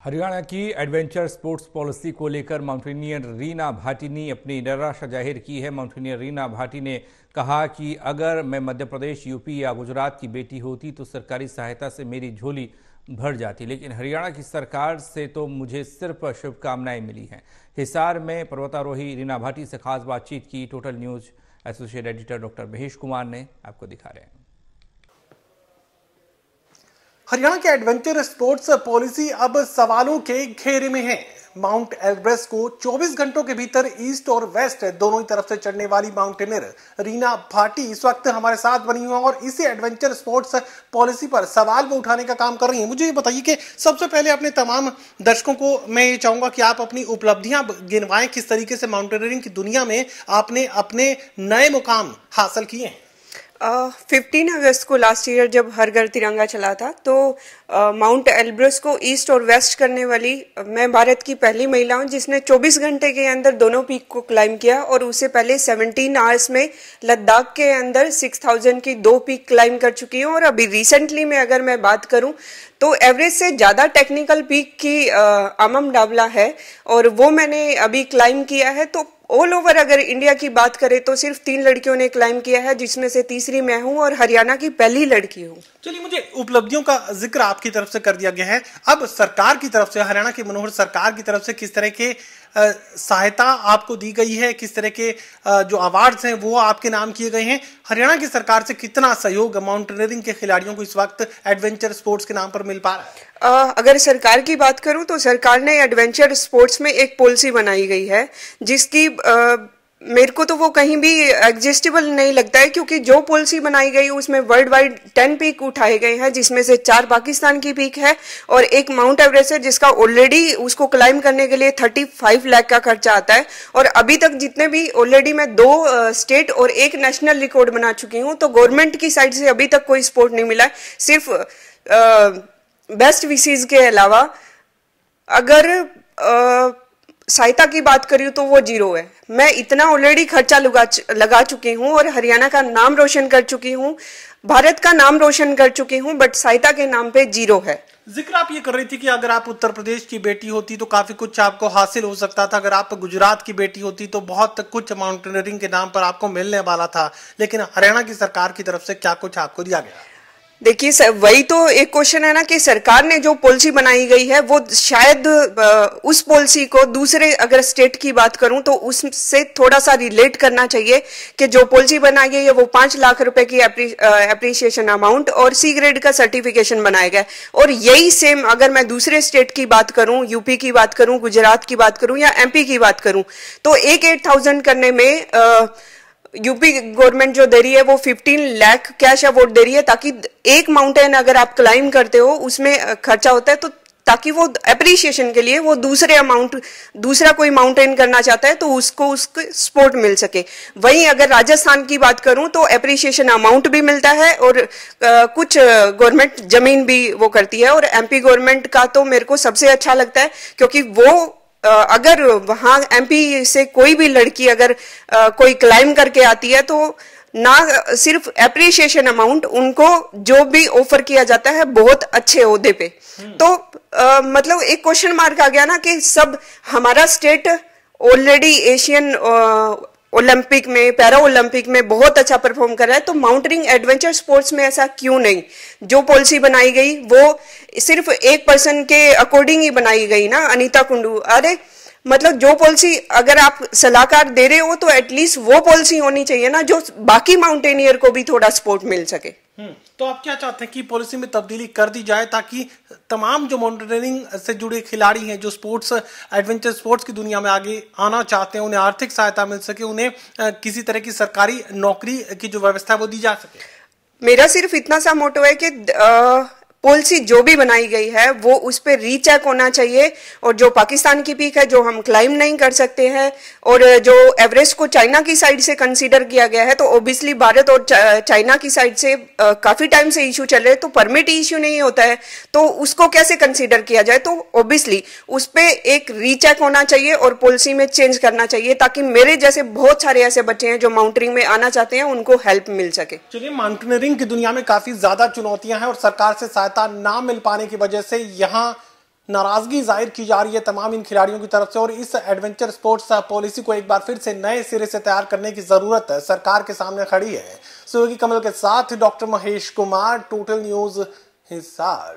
हरियाणा की adventure sports policy को लेकर माउंटेनियर रीना भाटी ने अपनी निराशा जाहिर की है। माउंटेनियर रीना भाटी ने कहा कि अगर मैं मध्य प्रदेश, यूपी या गुजरात की बेटी होती तो सरकारी सहायता से मेरी झोली भर जाती, लेकिन हरियाणा की सरकार से तो मुझे सिर्फ शुभकामनाएं मिली हैं। हिसार में पर्वतारोही रीना भाटी से खास बातचीत की total news associate editor doctor Mahesh Kumar ने आपको दिखा रहे हैं। हरियाणा की एडवेंचर स्पोर्ट्स पॉलिसी अब सवालों के घेरे में है। माउंट एवरेस्ट को 24 घंटों के भीतर ईस्ट और वेस्ट दोनों ही तरफ से चढ़ने वाली माउंटेनियर रीना भाटी इस वक्त हमारे साथ बनी हुई है और इसी एडवेंचर स्पोर्ट्स पॉलिसी पर सवाल वो उठाने का काम कर रही है। मुझे ये बताइए कि सबसे पहले अपने तमाम दर्शकों को मैं ये चाहूंगा कि आप अपनी उपलब्धियां गिनवाएं, किस तरीके से माउंटेनियरिंग की दुनिया में आपने अपने नए मुकाम हासिल किए हैं। 15 अगस्त को लास्ट ईयर जब हर घर तिरंगा चला था तो माउंट एल्ब्रस को ईस्ट और वेस्ट करने वाली मैं भारत की पहली महिला हूं जिसने 24 घंटे के अंदर दोनों पीक को क्लाइम किया। और उससे पहले 17 आवर्स में लद्दाख के अंदर 6000 की 2 पीक क्लाइम कर चुकी हूं। और अभी रिसेंटली में अगर मैं बात करूं तो एवरेस्ट से ज़्यादा टेक्निकल पीक की अमम डावला है और वो मैंने अभी क्लाइम किया है। तो ऑल ओवर अगर इंडिया की बात करें तो सिर्फ 3 लड़कियों ने क्लाइम किया है, जिसमें से तीसरी मैं हूं और हरियाणा की पहली लड़की हूं। चलिए, मुझे उपलब्धियों का जिक्र आपकी तरफ से कर दिया गया है। अब सरकार की तरफ से, हरियाणा की मनोहर सरकार की तरफ से किस तरह के सहायता आपको दी गई है, किस तरह के जो अवार्ड्स हैं वो आपके नाम किए गए हैं, हरियाणा की सरकार से कितना सहयोग माउंटेनियरिंग के खिलाड़ियों को इस वक्त एडवेंचर स्पोर्ट्स के नाम पर मिल पा रहा है? अगर सरकार की बात करूं तो सरकार ने एडवेंचर स्पोर्ट्स में एक पॉलिसी बनाई गई है जिसकी मेरे को तो वो कहीं भी एग्जिस्टेबल नहीं लगता है, क्योंकि जो पॉलिसी बनाई गई उसमें वर्ल्ड वाइड 10 पीक उठाए गए हैं, जिसमें से 4 पाकिस्तान की पीक है और एक माउंट एवरेस्ट है जिसका ऑलरेडी उसको क्लाइम करने के लिए 35 लाख का खर्चा आता है। और अभी तक जितने भी ऑलरेडी मैं 2 स्टेट और 1 नेशनल रिकॉर्ड बना चुकी हूँ। तो गवर्नमेंट की साइड से अभी तक कोई सपोर्ट नहीं मिला है, सिर्फ बेस्ट विशेज के अलावा। अगर सहायता की बात करूं तो वो 0 है। मैं इतना ऑलरेडी खर्चा लगा चुकी हूं और हरियाणा का नाम रोशन कर चुकी हूं, भारत का नाम रोशन कर चुकी हूं, बट सहायता के नाम पे 0 है। जिक्र आप ये कर रही थी कि अगर आप उत्तर प्रदेश की बेटी होती तो काफी कुछ आपको हासिल हो सकता था, अगर आप गुजरात की बेटी होती तो बहुत कुछ माउंटेनियरिंग के नाम पर आपको मिलने वाला था, लेकिन हरियाणा की सरकार की तरफ से क्या कुछ आपको दिया गया? देखिए, वही तो एक क्वेश्चन है ना कि सरकार ने जो पॉलिसी बनाई गई है वो शायद उस पॉलिसी को दूसरे, अगर स्टेट की बात करूं तो उससे थोड़ा सा रिलेट करना चाहिए कि जो पॉलिसी बनाई गई है वो 5 लाख रुपए की एप्रिसिएशन अमाउंट और सी ग्रेड का सर्टिफिकेशन बनाया गया। और यही सेम अगर मैं दूसरे स्टेट की बात करूं, यूपी की बात करूं, गुजरात की बात करूं या एमपी की बात करूं, तो 8,000 करने में यूपी गवर्नमेंट जो दे रही है वो 15 लाख कैश अवार्ड दे रही है, ताकि एक माउंटेन अगर आप क्लाइम करते हो उसमें खर्चा होता है, तो ताकि वो एप्रिसिएशन के लिए वो दूसरा कोई माउंटेन करना चाहता है तो उसको सपोर्ट मिल सके। वहीं अगर राजस्थान की बात करूं तो एप्रिसिएशन अमाउंट भी मिलता है और कुछ गवर्नमेंट जमीन भी वो करती है। और एमपी गवर्नमेंट का तो मेरे को सबसे अच्छा लगता है, क्योंकि वो अगर वहां एमपी से कोई भी लड़की अगर कोई क्लाइम करके आती है तो ना सिर्फ एप्रिसिएशन अमाउंट, उनको जो भी ऑफर किया जाता है बहुत अच्छे ओहदे पे। तो मतलब एक क्वेश्चन मार्क आ गया ना कि सब हमारा स्टेट ऑलरेडी एशियन ओलंपिक में, पैरा ओलंपिक में बहुत अच्छा परफॉर्म कर रहा है, तो माउंटेनिंग एडवेंचर स्पोर्ट्स में ऐसा क्यों नहीं? जो पॉलिसी बनाई गई वो सिर्फ एक पर्सन के अकॉर्डिंग ही बनाई गई ना, अनीता कुंडू। अरे मतलब जो पॉलिसी अगर आप सलाहकार दे रहे हो तो एटलीस्ट वो पॉलिसी होनी चाहिए ना जो बाकी माउंटेनियर को भी थोड़ा सपोर्ट मिल सके। तो आप क्या चाहते हैं कि पॉलिसी में तब्दीली कर दी जाए ताकि तमाम जो माउंटेनियरिंग से जुड़े खिलाड़ी हैं, जो स्पोर्ट्स एडवेंचर स्पोर्ट्स की दुनिया में आगे आना चाहते हैं, उन्हें आर्थिक सहायता मिल सके, उन्हें किसी तरह की सरकारी नौकरी की जो व्यवस्था है वो दी जा सके? मेरा सिर्फ इतना सा मोटो है कि पॉलिसी जो भी बनाई गई है वो उस पर रीचेक होना चाहिए। और जो पाकिस्तान की पीक है जो हम क्लाइम नहीं कर सकते हैं, और जो एवरेस्ट को चाइना की साइड से कंसीडर किया गया है, तो ओबियसली भारत और चाइना की साइड से काफी टाइम से इशू चल रहे हैं, तो परमिट इशू नहीं होता है, तो उसको कैसे कंसीडर किया जाए? तो ओबियसली उस पर एक रीचेक होना चाहिए और पॉलिसी में चेंज करना चाहिए, ताकि मेरे जैसे बहुत सारे ऐसे बच्चे हैं जो माउंटेनियरिंग में आना चाहते हैं, उनको हेल्प मिल सके। चलिए, माउंटेनियरिंग की दुनिया में काफी ज्यादा चुनौतियां हैं और सरकार से सहायता ना मिल पाने की वजह से यहाँ नाराजगी जाहिर की जा रही है तमाम इन खिलाड़ियों की तरफ से और इस एडवेंचर स्पोर्ट्स पॉलिसी को एक बार फिर से नए सिरे से तैयार करने की जरूरत सरकार के सामने खड़ी है। सहयोगी कमल के साथ doctor Mahesh Kumar, total news, Hisar.